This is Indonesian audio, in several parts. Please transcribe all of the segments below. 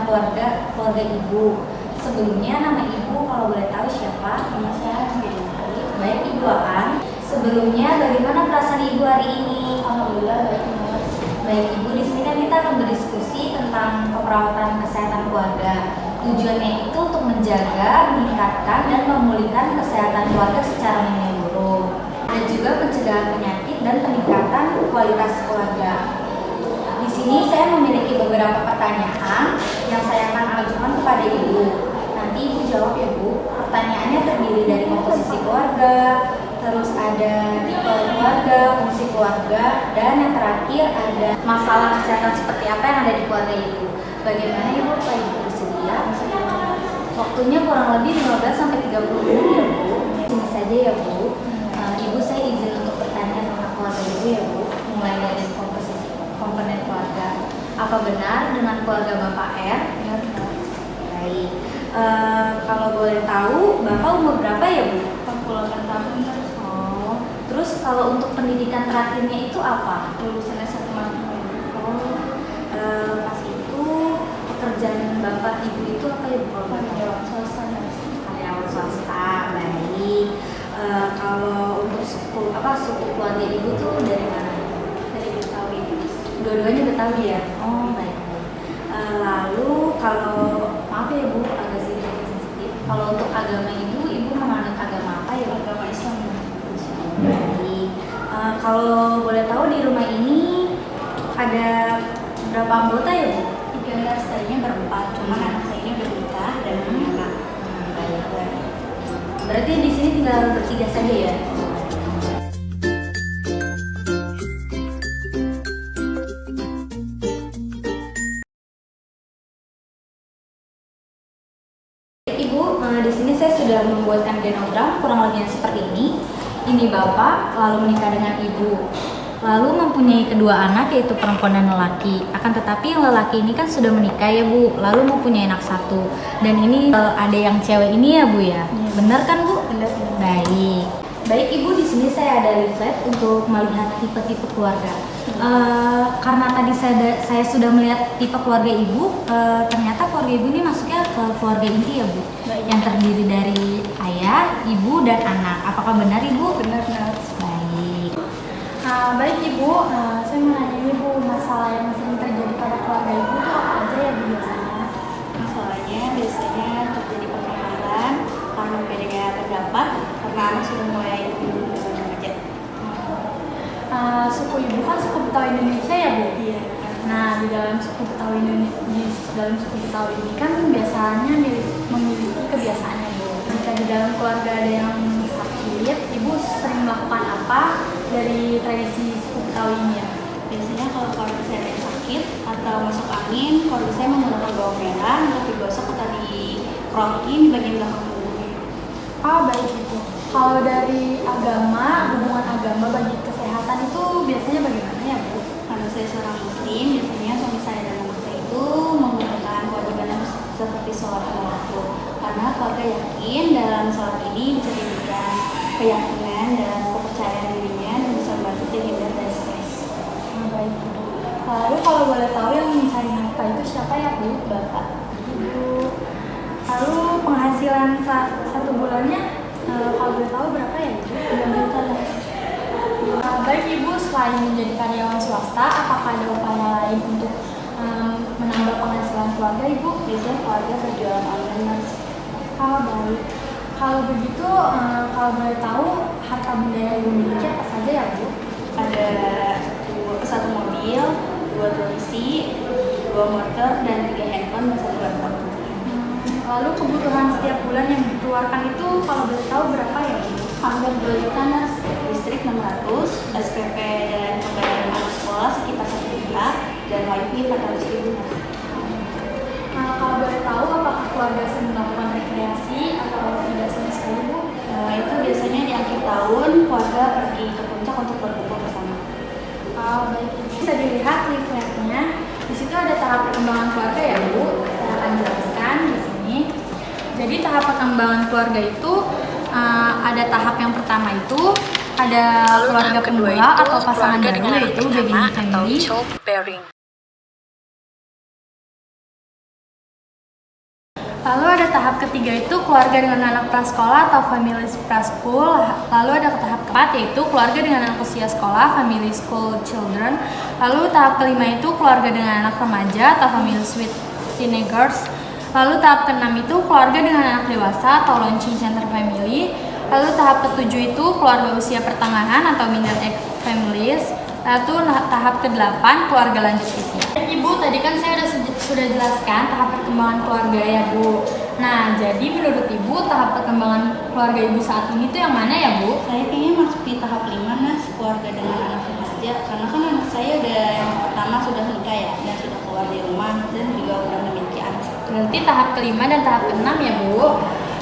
keluarga ibu. Sebelumnya nama ibu kalau boleh tahu siapa? Nama saya Dewi. Baik Ibu Aan. Sebelumnya bagaimana perasaan ibu hari ini? Alhamdulillah baik banget. Baik Ibu, di sini kan kita akan berdiskusi tentang keperawatan kesehatan keluarga. Tujuannya itu untuk menjaga, meningkatkan, dan memulihkan kesehatan keluarga secara menyeluruh. Dan juga pencegahan penyakit dan peningkatan kualitas keluarga. Di sini saya memiliki beberapa pertanyaan yang saya akan ajukan kepada Ibu. Nanti Ibu jawab ya Bu. Pertanyaannya terdiri dari komposisi keluarga, terus ada tipe keluarga, fungsi keluarga, dan yang terakhir ada masalah kesehatan seperti apa yang ada di keluarga Ibu. Bagaimana Ibu? Apa Ibu bersedia? Waktunya kurang lebih 15-30 menit ya Bu. Ini saja ya Bu. Ibu saya izin untuk bertanya tentang keluarga Ibu ya Bu. Mulai dari komposisi komponen keluarga. Apa benar dengan keluarga Bapak R? Benar. Baik. Kalau boleh tahu, Bapak umur berapa ya Bu? 48 tahun. Oh. Terus kalau untuk pendidikan terakhirnya itu apa? Lulusan S1 Manajemen. Pas itu pekerjaan Bapak Ibu itu apa ya Bu? Karyawan swasta. Karyawan swasta. Baik. Kalau untuk suku keluarga Ibu tuh dari mana? Dari Betawi. Dua-duanya Betawi ya? Oh baik. Lalu kalau maaf ya Bu, agak sedikit sensitif. Kalau untuk agama Ibu menganut agama apa ya? Agama Islam. Baik. Kalau boleh tahu di rumah ini ada berapa anggota ya Bu? 3 tadinya berempat, cuman anak saya ini udah nikah dan punya anak. Baik. Berarti di sini tinggal bertiga saja ya? Ibu, di sini saya sudah membuatkan genogram kurang lebih seperti ini. Ini Bapak, lalu menikah dengan Ibu. Lalu mempunyai kedua anak yaitu perempuan dan lelaki. Akan tetapi yang lelaki ini kan sudah menikah ya Bu, lalu mempunyai anak satu. Dan ini ada yang cewek ini ya Bu ya? Benar kan Bu? Benar. Baik. Baik Ibu, di sini saya ada leaflet untuk melihat tipe-tipe keluarga. Karena tadi saya sudah melihat tipe keluarga Ibu, ternyata keluarga Ibu ini masuknya ke keluarga inti ya Bu? Baik. Yang terdiri dari ayah, ibu, dan anak. Apakah benar Ibu? Benar. Baik. Baik Ibu, saya mau nanya Ibu, masalah yang sering terjadi pada keluarga Ibu itu apa aja ya Bu biasanya? Masalahnya biasanya terjadi pertengkaran karena berbeda pendapat karena anak sudah mulai dengan remaja. Suku Ibu kan suku Betawi Indonesia ya Bu? Iya. Nah, di dalam suku Betawi ini kan biasanya memiliki kebiasaannya Bu. Jika di dalam keluarga ada yang sakit, Ibu sering melakukan apa dari tradisi suku Betawi ini ya? Biasanya kalau keluarga saya ada yang sakit atau masuk angin, keluarga saya menggunakan bawang merah untuk digosok atau dikerokin di bagian belakang tubuhnya. Baik Ibu. Kalau dari agama, hubungan agama bagi kesehatan itu biasanya bagaimana ya Bu? Karena saya seorang muslim, biasanya suami saya dan anak saya itu menggunakan kewajiban seperti sholat lima waktu. Karena keluarga yakin dalam sholat ini bisa diberikan keyakinan dan kepercayaan dirinya dan bisa membantu terhindar dari stres. Baik Ibu. Lalu kalau boleh tahu yang mencari nafkah itu siapa ya Bu? Bapak, Ibu. Lalu penghasilan satu bulannya kalau boleh tahu berapa ya Ibu? 6 juta lah. Baik Ibu, selain menjadi karyawan swasta, apakah ada upaya lain untuk menambah penghasilan keluarga Ibu? Biasanya keluarga berjualan online mas. Baik. Kalau begitu, kalau boleh tahu harta benda yang Ibu miliki apa saja ya Bu? Ada satu mobil, 2 televisi, 2 motor, dan 3 handphone dan 1 laptop. Lalu kebutuhan setiap bulan yang dikeluarkan itu kalau boleh tahu berapa ya Bu? Hampir 2 juta mas. Listrik 600, SPP dan pembayaran anak sekolah sekitar 1 juta, dan wifi 400 ribu mas. Kalau boleh tahu apakah keluarga sering melakukan rekreasi atau tidak sama sekali Bu? Itu biasanya di akhir tahun keluarga pergi ke puncak untuk berkumpul bersama. Baik, bisa dilihat leafletnya. Di situ ada tahap perkembangan keluarga ya Bu. Saya akan jelaskan di sini. Jadi tahap perkembangan keluarga itu ada tahap yang pertama itu ada keluarga pemula atau pasangan baru yaitu baby family. Lalu ada tahap ketiga itu keluarga dengan anak prasekolah atau family preschool. Lalu ada tahap keempat yaitu keluarga dengan anak usia sekolah, family school children. Lalu tahap kelima itu keluarga dengan anak remaja atau family with teenagers. Lalu tahap keenam itu keluarga dengan anak dewasa atau launching center family. Lalu tahap ketujuh itu keluarga usia pertengahan atau middle age families. Lalu tahap ke-8 keluarga lanjut usia. Ibu, tadi kan saya sudah jelaskan tahap perkembangan keluarga ya Bu. Nah, jadi menurut Ibu tahap perkembangan keluarga Ibu saat ini tuh yang mana ya Bu? Saya kayaknya masuk di tahap 5 Nas, keluarga dengan anak remaja. Karena kan anak saya udah yang pertama sudah nikah ya, dan sudah keluar dari rumah dan juga udah memiliki anak. Berarti tahap ke-5 dan tahap ke-6 ya Bu.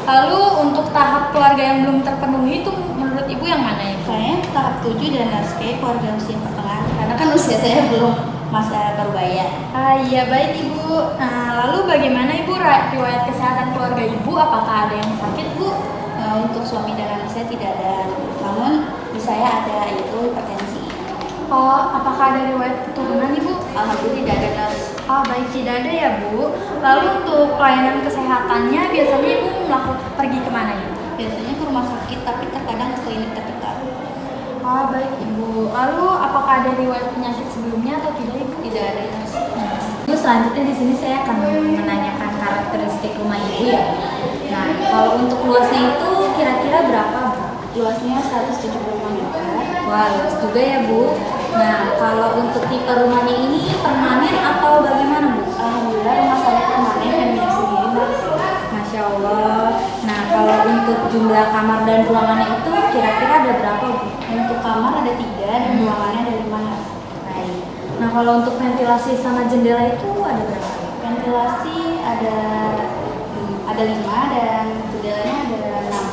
Lalu untuk tahap keluarga yang belum terpenuhi itu menurut Ibu yang mana ya Bu? Kayaknya tahap 7 dan harus kayak keluarga usia pertengahan. Karena kan usia saya belum masa parubaya. Iya baik Ibu. Nah, lalu bagaimana Ibu riwayat kesehatan keluarga Ibu? Apakah ada yang sakit Bu? Untuk suami dan anak saya tidak ada, namun di saya ada yaitu hipertensi. Oh, apakah ada riwayat keturunan Ibu? Alhamdulillah tidak ada Nas. Oh baik, tidak ada ya Bu. Lalu untuk pelayanan kesehatannya biasanya Ibu pergi kemana ya? Biasanya ke rumah sakit, tapi terkadang ke klinik terdekat. Oh baik Ibu. Lalu apakah ada riwayat penyakit sebelumnya atau tidak Ibu? Tidak ada Nas. Ibu, selanjutnya di sini saya akan menanyakan karakteristik rumah Ibu ya. Nah, kalau untuk luasnya itu kira-kira berapa Bu? Luasnya 175 meter. Wah, luas juga ya Bu. Nah, kalau untuk tipe rumahnya ini permanen atau bagaimana Bu? Alhamdulillah rumah saya permanen dan milik sendiri Mas. Masya Allah. Nah, kalau untuk jumlah kamar dan ruangannya itu kira-kira ada berapa Bu? Untuk kamar ada 3 dan ruangannya ada 5 Mas. Baik. Nah, kalau untuk ventilasi sama jendela itu ada berapa? Ventilasi ada 5 dan jendelanya ada 6.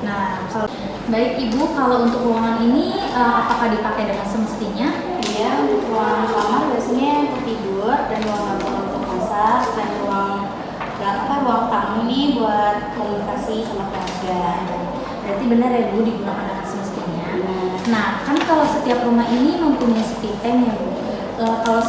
Nah, kalau baik Ibu, kalau untuk ruangan ini apakah dipakai dengan semestinya? Iya, untuk ruang kamar biasanya untuk tidur dan ruang dapur untuk masak dan ruang tamu ini buat komunikasi sama keluarga. Berarti benar ya Bu, digunakan dengan semestinya. Nah, kan kalau setiap rumah ini mempunyai septic tank ya Bu. Kalau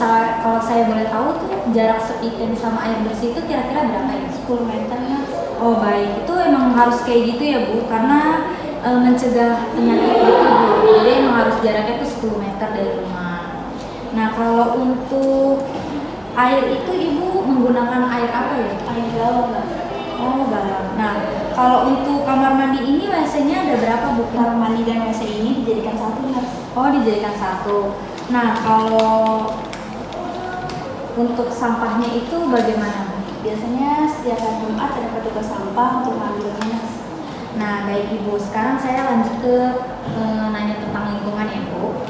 saya boleh tahu tuh jarak septic tank sama air bersih itu kira-kira berapa ya? 10 meter Mas. Oh baik, itu emang harus kayak gitu ya Bu, karena mencegah penyakit itu Bu. Jadi emang harus jaraknya tuh 10 meter dari rumah. Nah, kalau untuk air itu Ibu menggunakan air apa ya? Air galon Mas. Oh galon. Nah, kalau untuk kamar mandi ini WC-nya ada berapa Bu? Kamar mandi dan WC ini dijadikan satu Mas. Oh dijadikan satu. Nah, kalau untuk sampahnya itu bagaimana Bu? Biasanya setiap hari Jumat ada petugas sampah untuk mengambilnya Mas. Nah, baik Ibu, sekarang saya lanjut ke nanya tentang lingkungan ya Bu.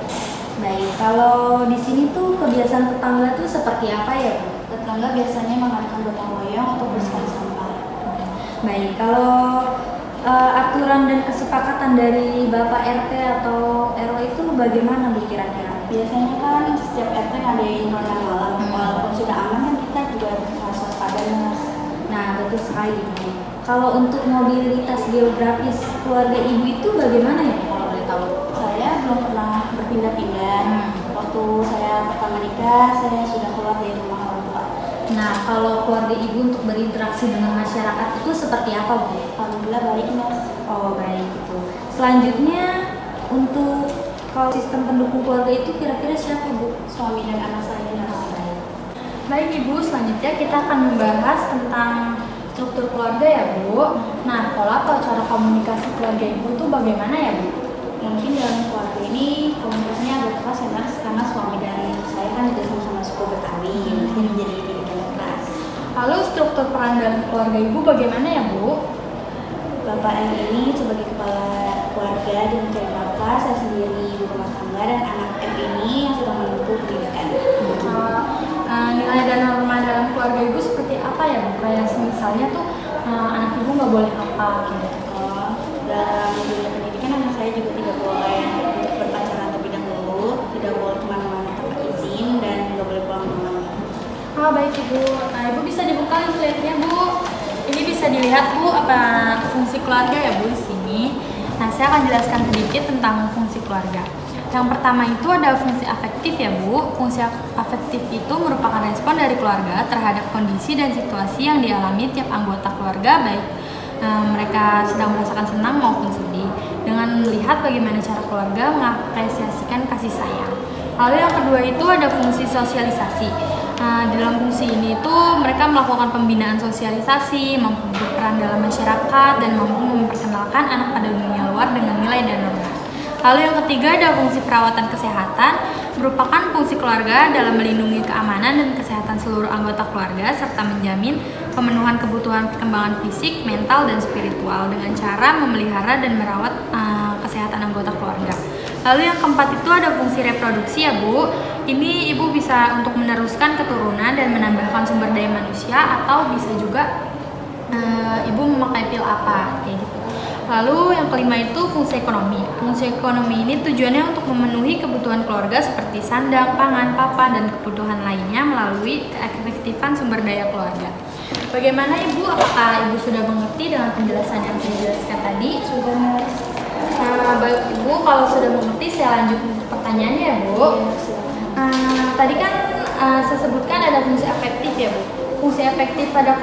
Baik, kalau di sini tuh kebiasaan tetangga tuh seperti apa ya Bu? Tetangga biasanya mengadakan gotong royong untuk bersihkan sampah. Baik, kalau aturan dan kesepakatan dari Bapak RT atau RW itu bagaimana Bu kira-kira? Biasanya kan setiap RT ngadain ronda malam, walaupun sudah aman kan kita juga harus waspada Mas. Nah, betul sekali Bu. Kalau untuk mobilitas geografis keluarga Ibu itu bagaimana ya kalau boleh tahu? Saya belum pernah berpindah-pindah. Waktu saya pertama nikah, saya sudah keluar dari rumah orang tua. Nah, kalau keluarga Ibu untuk berinteraksi dengan masyarakat itu seperti apa Bu? Alhamdulillah baik Mas. Oh baik itu. Selanjutnya untuk kalau sistem pendukung keluarga itu kira-kira siapa Bu? Suami dan anak saya Mas. Baik Ibu, selanjutnya kita akan membahas tentang struktur keluarga ya Bu. Nah, pola atau cara komunikasi keluarga Ibu itu bagaimana ya Bu? Mungkin dalam keluarga ini komunikasinya agak keras ya Mas, karena suami dan saya kan juga sama-sama suku Betawi, mungkin menjadi didikan keras. Lalu struktur peran dalam keluarga Ibu bagaimana ya Bu? Bapak yang ini sebagai kepala keluarga dia mencari nafkah, saya sendiri ibu rumah tangga dan anak F ini yang sedang menempuh pendidikan. Nilai dan norma dalam keluarga Ibu seperti apa ya Bu? Kayak misalnya tuh anak Ibu nggak boleh apa gitu. Dalam dunia pendidikan anak saya juga tidak boleh untuk berpacaran terlebih dahulu, tidak boleh kemana-mana tanpa izin dan tidak boleh pulang malam. Oh baik Ibu. Nah Ibu bisa dibuka slide-nya Bu. Ini bisa dilihat Bu apa fungsi keluarga ya Bu di sini. Nah saya akan jelaskan sedikit tentang fungsi keluarga. Yang pertama itu ada fungsi afektif ya Bu. Fungsi afektif itu merupakan respon dari keluarga terhadap kondisi dan situasi yang dialami tiap anggota keluarga, baik mereka sedang merasakan senang maupun sedih, dengan melihat bagaimana cara keluarga mengapresiasikan kasih sayang. Lalu yang kedua itu ada fungsi sosialisasi. Di dalam fungsi ini itu mereka melakukan pembinaan sosialisasi, mampu berperan dalam masyarakat, dan mampu memperkenalkan anak pada dunia luar dengan nilai dan norma. Lalu yang ketiga ada fungsi perawatan kesehatan, merupakan fungsi keluarga dalam melindungi keamanan dan kesehatan seluruh anggota keluarga serta menjamin pemenuhan kebutuhan perkembangan fisik, mental, dan spiritual dengan cara memelihara dan merawat kesehatan anggota keluarga. Lalu yang keempat itu ada fungsi reproduksi ya Bu. Ini ibu bisa untuk meneruskan keturunan dan menambahkan sumber daya manusia, atau bisa juga ibu memakai pil apa kayak gitu. Lalu yang kelima itu fungsi ekonomi. Fungsi ekonomi ini tujuannya untuk memenuhi kebutuhan keluarga seperti sandang, pangan, papan, dan kebutuhan lainnya melalui keefektifan sumber daya keluarga. Bagaimana Ibu? Apakah Ibu sudah mengerti dengan penjelasan yang saya jelaskan tadi? Sudah, Mas. Baik Ibu, kalau sudah mengerti saya lanjut untuk pertanyaannya ya Bu. Tadi kan saya sebutkan ada fungsi afektif ya Bu. Fungsi efektif pada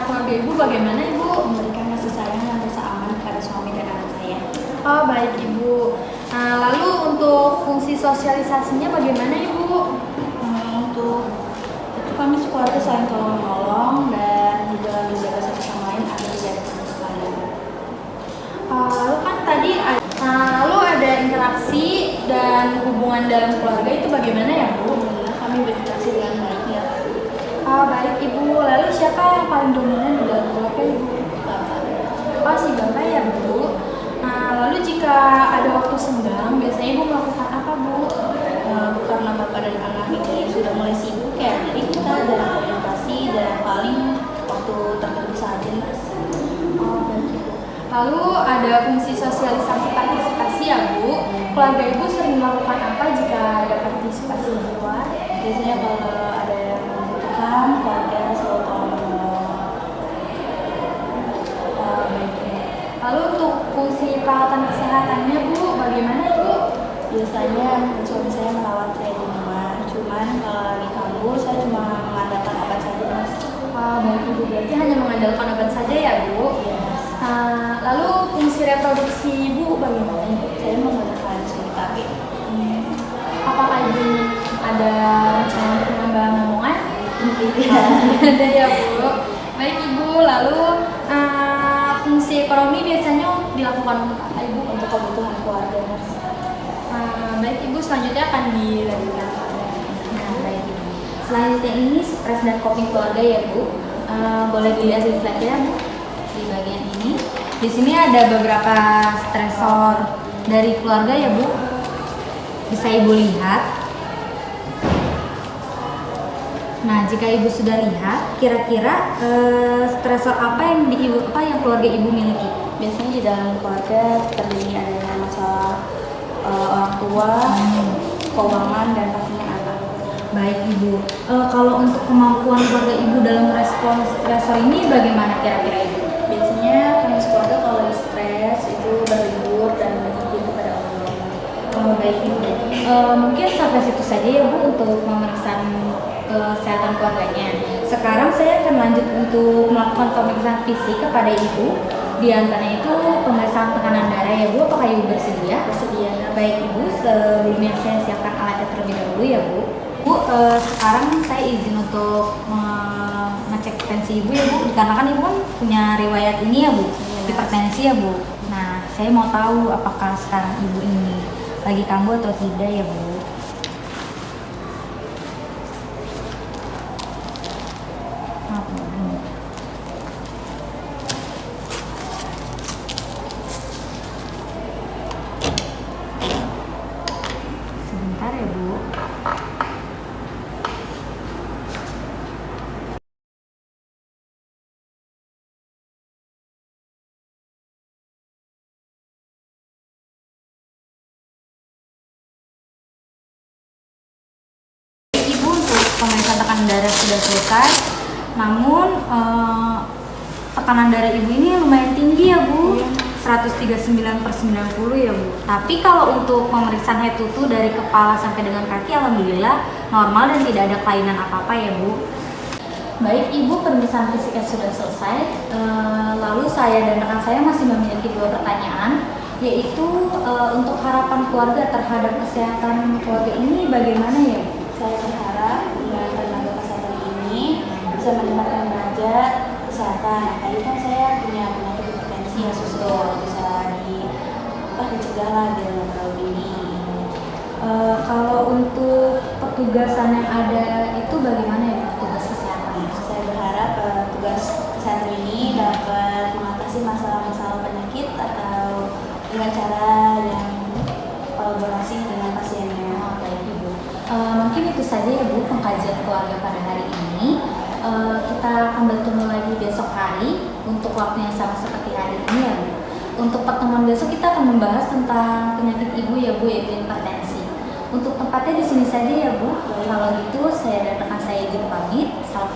keluarga Ibu bagaimana Ibu? Memberikan kasih sayang dan rasa aman kepada suami dan anak saya. Oh baik Ibu. Lalu untuk fungsi sosialisasinya bagaimana Ibu? Untuk itu kami sekeluarga saling tolong menolong dan juga menjaga satu sama lain agar tidak ada permusuhan. Lalu kan tadi lalu ada interaksi dan hubungan dalam keluarga itu bagaimana ya Bu? Kami berinteraksi dengan baik ya. Baik Ibu. Lalu siapa yang paling dominan di dalam keluarga Ibu? Bapak. Oh si Bapak ya Bu. Lalu jika ada waktu senggang, biasanya Ibu melakukan apa Bu? Karena bapak dan anak ini sudah mulai sibuk ya, jadi kita jarang komunikasi dan paling waktu tertentu saja Mas. Oh baik Ibu. Lalu ada fungsi sosialisasi partisipasi ya Bu. Keluarga Ibu sering melakukan apa jika ada partisipasi di luar? Biasanya kalau ada yang membutuhkan, keluarga selalu tolong menolong. Baik Ibu. Lalu untuk fungsi perawatan kesehatannya Bu, bagaimana Ibu? Biasanya suami saya merawat saya di rumah, cuman kalau lagi kambuh saya cuma mengandalkan obat saja Mas. Baik Ibu, berarti hanya mengandalkan obat saja ya Bu? Iya Mas. Lalu fungsi reproduksi Ibu bagaimana Ibu? Saya menggunakan suami tapi Apakah Ibu ada rencana untuk menambah omongan? tidak. Ada ya Bu. Baik Ibu, lalu fungsi ekonomi biasanya dilakukan untuk apa Ibu? Untuk kebutuhan keluarga Mas. Baik Ibu, selanjutnya akan dilanjutkan. Nah, baik Ibu. Selanjutnya ini stres dan coping keluarga ya Bu. Boleh dilihat di slide ya Bu. Di bagian ini. Di sini ada beberapa stresor dari keluarga ya Bu. Bisa Ibu lihat. Nah, jika Ibu sudah lihat, kira-kira stresor apa yang keluarga Ibu miliki? Biasanya di dalam keluarga terdiri ada masalah orang tua, keuangan, dan pastinya anak. Baik Ibu. Kalau untuk kemampuan keluarga Ibu dalam merespons stresor ini bagaimana kira-kira Ibu? Biasanya kami sekeluarga kalau lagi stres itu berlibur dan berzikir kepada Allah. Baik Ibu. Mungkin sampai situ saja ya Bu untuk pemeriksaan kesehatan keluarganya. Sekarang saya akan lanjut untuk melakukan pemeriksaan fisik kepada Ibu. Di antaranya itu pemeriksaan tekanan darah ya Bu. Apakah Ibu bersedia? Bersedia. Baik Ibu, sebelumnya saya siapkan alatnya terlebih dahulu ya Bu. Bu, sekarang saya izin untuk mengecek tensi Ibu ya Bu. Dikarenakan Ibu kan punya riwayat ini ya Bu, hipertensi ya Bu. Nah, saya mau tahu apakah sekarang Ibu ini lagi kambuh atau tidak ya Bu. Maaf Bu. Sebentar ya Bu. Ibu untuk pemeriksaan tekanan darah sudah selesai. Namun tekanan darah Ibu ini lumayan tinggi ya Bu. 139/90 ya Bu. Tapi kalau untuk pemeriksaan head to toe dari kepala sampai dengan kaki alhamdulillah normal dan tidak ada kelainan apa-apa ya Bu. Baik Ibu, pemeriksaan fisiknya sudah selesai. Lalu saya dan rekan saya masih memiliki 2 pertanyaan, yaitu untuk harapan keluarga terhadap kesehatan keluarga ini bagaimana ya Bu? Saya berharap dengan tenaga kesehatan ini bisa meningkatkan derajat kesehatan. Tadi kan saya punya penyakit hipertensi ya susul, bisa dicegah lah biar nggak terlalu tinggi. Kalau untuk petugasan yang ada itu bagaimana ya Bu, petugas kesehatan? Saya berharap tugas kesehatan ini dapat mengatasi masalah-masalah penyakit atau dengan cara yang kolaborasi dengan pasiennya. Baik Ibu. Mungkin itu saja ya Bu pengkajian keluarga pada hari ini. Kita akan bertemu lagi besok hari untuk waktu yang sama seperti hari ini ya Bu. Untuk pertemuan besok kita akan membahas tentang penyakit ibu ya Bu, yaitu hipertensi. Untuk tempatnya di sini saja ya Bu. Kalau gitu saya dan rekan saya izin pamit. Salam